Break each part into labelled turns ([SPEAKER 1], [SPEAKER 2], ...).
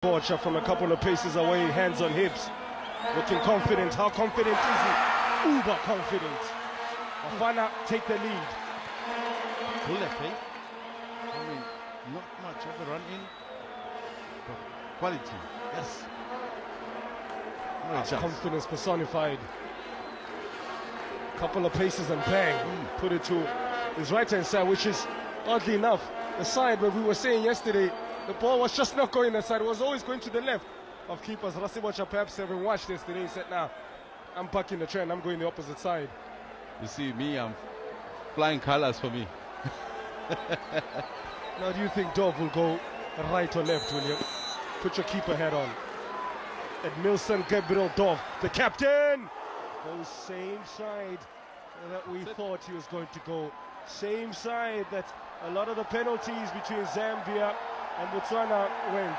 [SPEAKER 1] Borja from a couple of paces away, hands on hips, looking confident. How confident is he? Uber confident. Bafana take the lead.
[SPEAKER 2] Full left, eh? I mean, not much of a run in, but quality, yes.
[SPEAKER 1] That's confidence personified. Couple of paces and bang, put it to his right hand side, which is oddly enough the side where we were saying yesterday the ball was just not going that side. It was always going to the left of keepers. Rasibocha perhaps having watched yesterday, he said, "Nah, I'm bucking the trend. I'm going the opposite side."
[SPEAKER 2] You see me, I'm flying colors for me.
[SPEAKER 1] Now, do you think Dove will go right or left, William? Put your keeper hat on. Edmilson Gabriel Dove, the captain, goes same side that we thought he was going to go. Same side that a lot of the penalties between Zambia and Botswana went.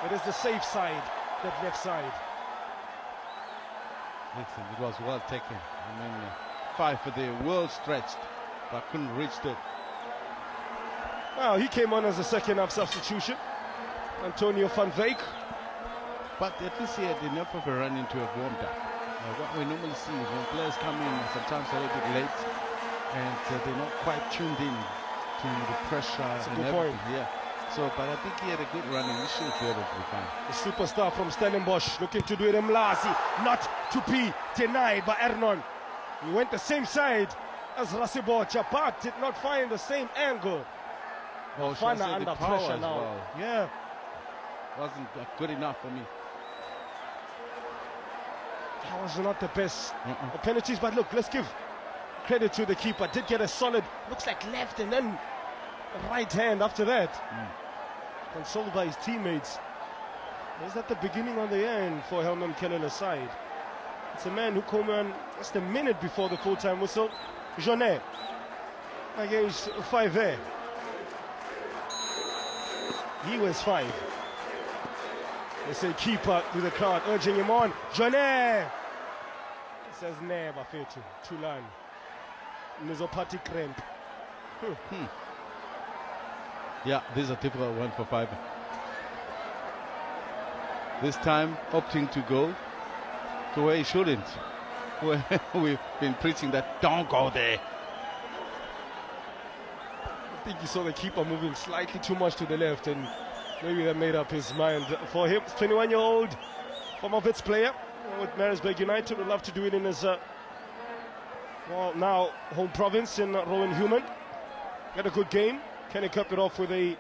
[SPEAKER 1] It is the safe side, that left side.
[SPEAKER 2] Listen, it was well taken. I mean, 5 for the world stretched, but couldn't reach it.
[SPEAKER 1] Well, he came on as a second half substitution, Antonio van Wyk.
[SPEAKER 2] But at least he had enough of a run into a warmed up. What we normally see is when players come in sometimes a little bit late and they're not quite tuned in to the pressure.
[SPEAKER 1] That's a good point.
[SPEAKER 2] Yeah. So, but I think he had a good run and he should be able to be fine.
[SPEAKER 1] The superstar from Stellenbosch looking to do it in Mlazi, not to be denied by Ernon. He went the same side as Rasibocha, but did not find the same angle.
[SPEAKER 2] Bafana
[SPEAKER 1] under pressure now.
[SPEAKER 2] Well.
[SPEAKER 1] Yeah.
[SPEAKER 2] Wasn't good enough for me.
[SPEAKER 1] That was not the best of penalties, but look, let's give credit to the keeper. Did get a solid, looks like left and then right hand after that. Consoled by his teammates. Is that the beginning or the end for Helman Keller's side? It's a man who came on just a minute before the full-time whistle. Jonet against 5 there. He was 5. They say keeper to the crowd, urging him on. Jonet! He says, "Nee, bafethu, Tulan. Nizopati cramp."
[SPEAKER 2] Yeah, this is a typical one for 5. This time opting to go to where he shouldn't. Where we've been preaching that don't go there.
[SPEAKER 1] I think you saw the keeper moving slightly too much to the left, and maybe that made up his mind for him. 21-year-old former Wits player with Maritzburg United. Would love to do it in his well, now home province in Rowan Human. Got a good game. Can he cap it off with a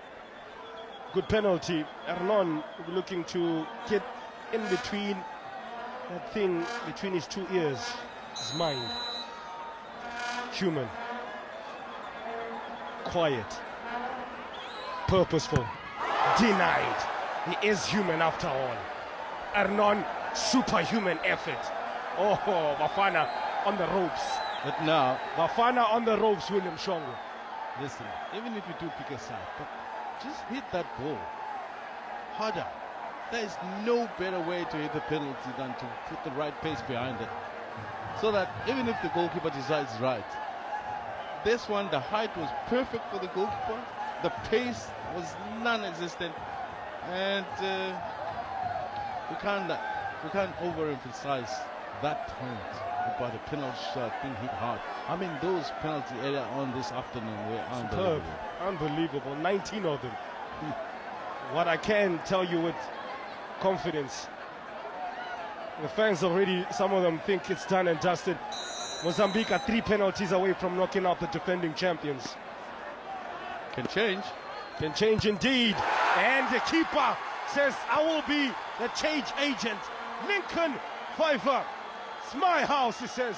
[SPEAKER 1] good penalty? Ernon will be looking to get in between that thing between his 2 ears, his mind. Human. Quiet. Purposeful. Denied. He is human after all. Ernon, superhuman effort. Oh, Bafana on the ropes.
[SPEAKER 2] But now,
[SPEAKER 1] Bafana on the ropes, William Shongo.
[SPEAKER 2] listen, even if you do pick a side, but just hit that ball harder. There is no better way to hit the penalty than to put the right pace behind it. So that even if the goalkeeper decides right, this one, the height was perfect for the goalkeeper. The pace was non-existent, and we can't overemphasize that point about the penalty shot being hit hard. I mean, those penalty area on this afternoon were unbelievable.
[SPEAKER 1] Unbelievable, 19 of them. What I can tell you with confidence, the fans already, some of them think it's done and dusted. Mozambique are 3 penalties away from knocking out the defending champions.
[SPEAKER 2] Can change.
[SPEAKER 1] Can change indeed. And the keeper says, "I will be the change agent." Lincoln Pfeiffer, it's my house, he says.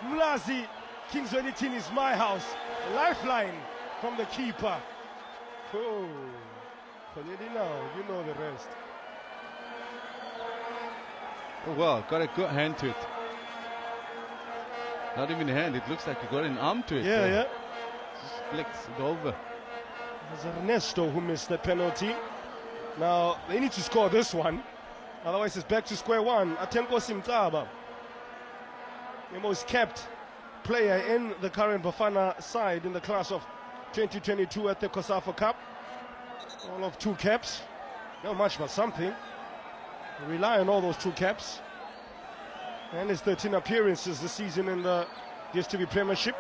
[SPEAKER 1] Mlazi Kingzwelitin is my house. A lifeline from the keeper. Oh, you know the rest.
[SPEAKER 2] Oh, well, got a good hand to it. Not even a hand, it looks like he got an arm to it.
[SPEAKER 1] Yeah.
[SPEAKER 2] Just flicks it over.
[SPEAKER 1] It was Ernesto who missed the penalty. Now, they need to score this one. Otherwise, it's back to square one. Atenko Simtaba, the most capped player in the current Bafana side in the class of 2022 at the Cosafa Cup. All of 2 caps. Not much, but something. Rely on all those 2 caps. And his 13 appearances this season in the DStv Premiership.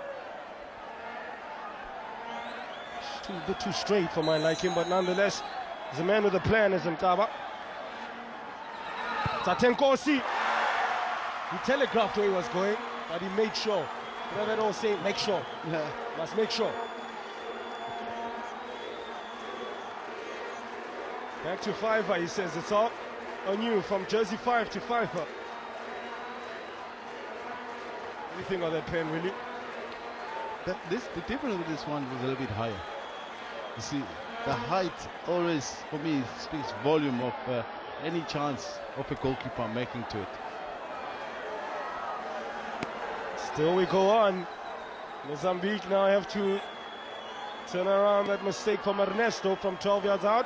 [SPEAKER 1] It's a bit too straight for my liking, but nonetheless, he's a man with a plan, is Mtaba. Tatenkosi. He telegraphed where he was going, but he made sure. You know, they don't say, make sure.
[SPEAKER 2] Yeah.
[SPEAKER 1] Must make sure. Back to Fiver, he says. It's all on you from jersey 5 to Fiver. Anything on that pen, really?
[SPEAKER 2] The difference with this one was a little bit higher. You see, the height always, for me, speaks volume of any chance of a goalkeeper making to it.
[SPEAKER 1] Still we go on. Mozambique now have to turn around that mistake from Ernesto from 12 yards out.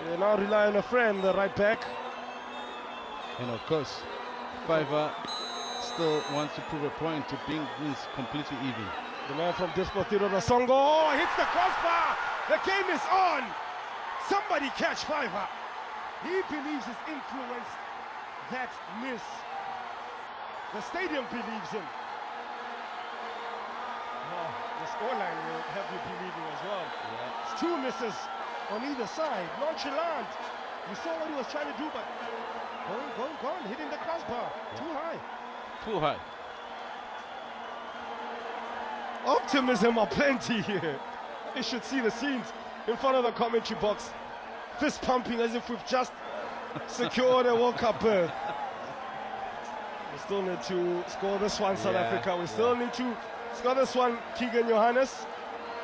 [SPEAKER 1] They now rely on a friend, the right back.
[SPEAKER 2] And of course, Fiver still wants to prove a point to bring things completely even.
[SPEAKER 1] The man from Desportivo da Songo, oh, hits the crossbar. The game is on. Somebody catch Fiver. He believes his influence that miss. The stadium believes him. Oh, the scoreline will have you believing as well.
[SPEAKER 2] Yeah.
[SPEAKER 1] It's 2 misses on either side. Nonchalant. You saw what he was trying to do, but going, hitting the crossbar.
[SPEAKER 2] Yeah.
[SPEAKER 1] Too high.
[SPEAKER 2] Too high.
[SPEAKER 1] Optimism aplenty here. You should see the scenes in front of the commentary box. Fist pumping as if we've just secured a World Cup berth. We still need to score this one, South Africa. We still need to score this one, Keegan Johannes.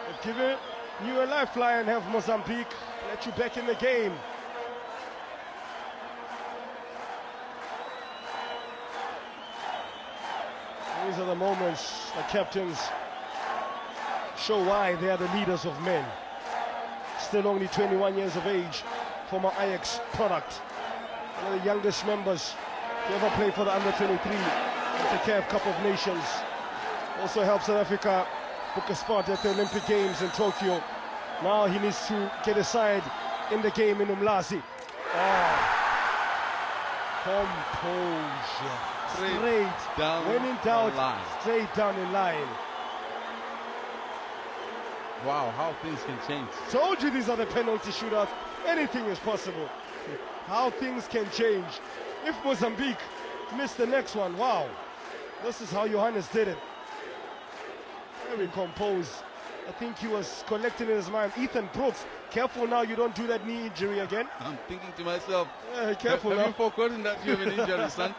[SPEAKER 1] They've given you a lifeline, have Mozambique let you back in the game. These are the moments the captains show why they are the leaders of men. Still only 21 years of age, former Ajax product. One of the youngest members to ever play for the under-23 at the CAF Cup of Nations. Also helps South Africa book a spot at the Olympic Games in Tokyo. Now he needs to get a side in the game in Umlazi. Oh. Composure. Straight
[SPEAKER 2] down.
[SPEAKER 1] When in doubt,
[SPEAKER 2] the line.
[SPEAKER 1] straight down the line.
[SPEAKER 2] Wow, how things can change.
[SPEAKER 1] Told you these are the penalty shootouts. Anything is possible. How things can change. If Mozambique missed the next one, wow. This is how Johannes did it. Very composed. I think he was collecting in his mind. Ethan Brooks, careful now you don't do that knee injury again.
[SPEAKER 2] I'm thinking to myself,
[SPEAKER 1] careful
[SPEAKER 2] have
[SPEAKER 1] now.
[SPEAKER 2] you forgotten that you have an injury, son?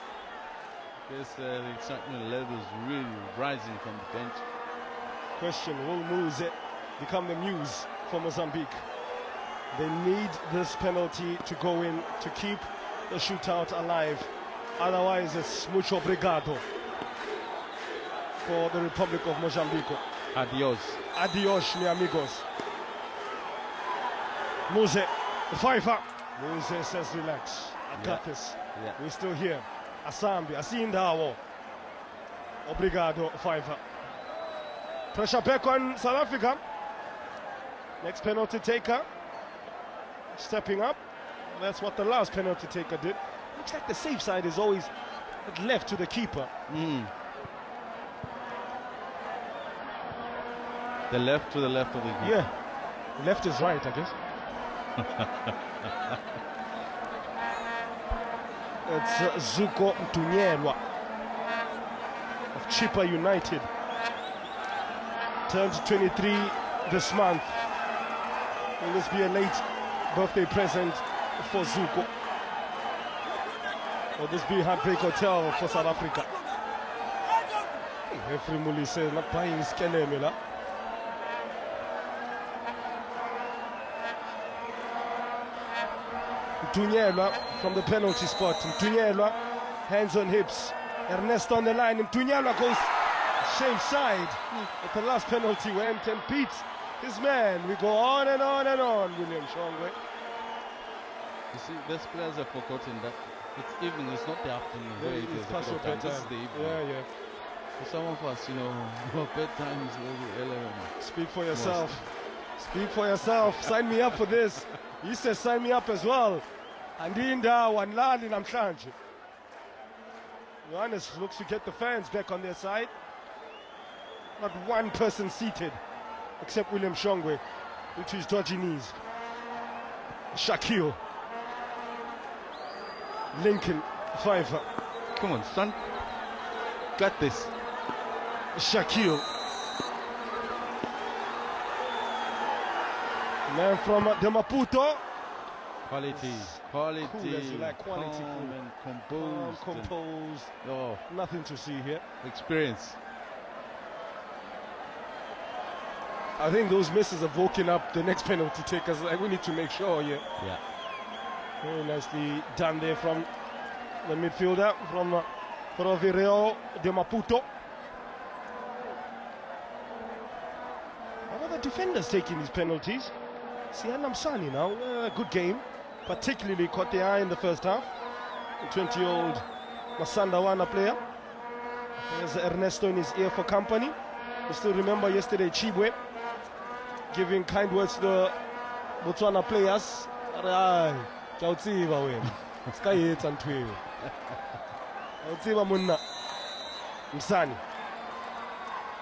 [SPEAKER 2] Yes, the excitement level is really rising from the bench.
[SPEAKER 1] Question, will Muze become the muse for Mozambique? They need this penalty to go in to keep the shootout alive. Otherwise, it's mucho obrigado for the Republic of Mozambique.
[SPEAKER 2] Adios.
[SPEAKER 1] Adios, mi amigos. Muze, the Fiver. Muze says, relax. I got this.
[SPEAKER 2] Yeah.
[SPEAKER 1] We're still here. Asambi, Asindawo. Obrigado, Fiver. Pressure back on South Africa. Next penalty taker. Stepping up. That's what the last penalty taker did. Looks like the safe side is always left to the keeper.
[SPEAKER 2] The left to the left of the keeper.
[SPEAKER 1] Yeah. Left is right, I guess. It's Zuko Mtunyelwa of Chippa United. Turns 23 this month. Will this be a late birthday present for Zuko? Will this be Heartbreak Hotel for South Africa? Referee Muli says, not buying his Kelemela. Mtunyelwa from the penalty spot. Mtunyelwa, hands on hips. Ernesto on the line. Mtunyelwa goes shame side at the last penalty went and beats his man. We go on and on and on, William Shongwe.
[SPEAKER 2] You see, those players have forgotten that it's evening, it's not the afternoon.
[SPEAKER 1] Yeah,
[SPEAKER 2] Where it
[SPEAKER 1] it's
[SPEAKER 2] is
[SPEAKER 1] past your
[SPEAKER 2] time. This is
[SPEAKER 1] bedtime.
[SPEAKER 2] the evening.
[SPEAKER 1] Yeah.
[SPEAKER 2] For some of us, you know, our bedtime is a little earlier.
[SPEAKER 1] Speak for yourself. Speak for yourself. Sign me up for this. He says, sign me up as well. And one land in namhlanje. Johannes looks to get the fans back on their side. Not one person seated, except William Shongwe, due to his dodgy knees. Shaquille. Lincoln, Pfeiffer.
[SPEAKER 2] Come on, son. Got this.
[SPEAKER 1] Shaquille. Man from the Maputo.
[SPEAKER 2] Quality, quality,
[SPEAKER 1] Cool as you like, quality,
[SPEAKER 2] calm
[SPEAKER 1] cool.
[SPEAKER 2] and composed.
[SPEAKER 1] Oh, nothing to see here.
[SPEAKER 2] Experience.
[SPEAKER 1] I think those misses have woken up the next penalty takers. Like, we need to make sure here.
[SPEAKER 2] Yeah.
[SPEAKER 1] Very nicely done there from the midfielder, from Provireo de Maputo. How about the defenders taking these penalties? Siana Msani now, good game. Particularly caught the eye in the first half. The 20-year-old Masandawana player. There's Ernesto in his ear for company. You still remember yesterday Chibwe giving kind words to the Botswana players. Msani.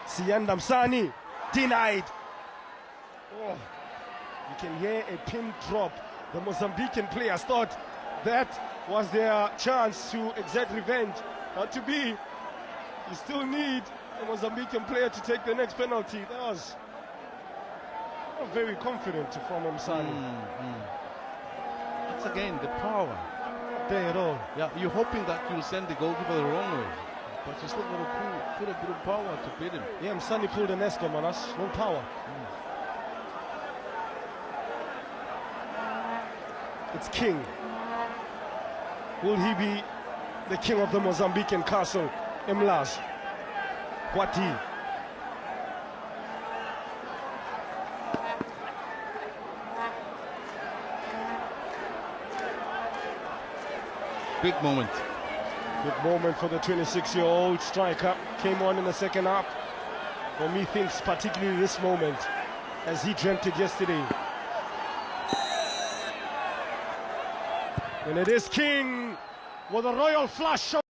[SPEAKER 1] Sianda Msani denied. Oh, you can hear a pin drop. The Mozambican players thought that was their chance to exact revenge. Not to be. You still need the Mozambican player to take the next penalty. That was not very confident from Msani.
[SPEAKER 2] That's again the power.
[SPEAKER 1] Not there at all.
[SPEAKER 2] Yeah, you're hoping that you'll send the goalkeeper the wrong way, but you still got to put a bit of power to beat him.
[SPEAKER 1] Yeah, Msani pulled an Eskom on us. No power. It's King. Will he be the king of the Mozambican castle? Mlas. Wati.
[SPEAKER 2] Big moment.
[SPEAKER 1] Good moment for the 26-year-old striker. Came on in the second half. For me, thinks particularly this moment, as he dreamt it yesterday. And it is King with a royal flush.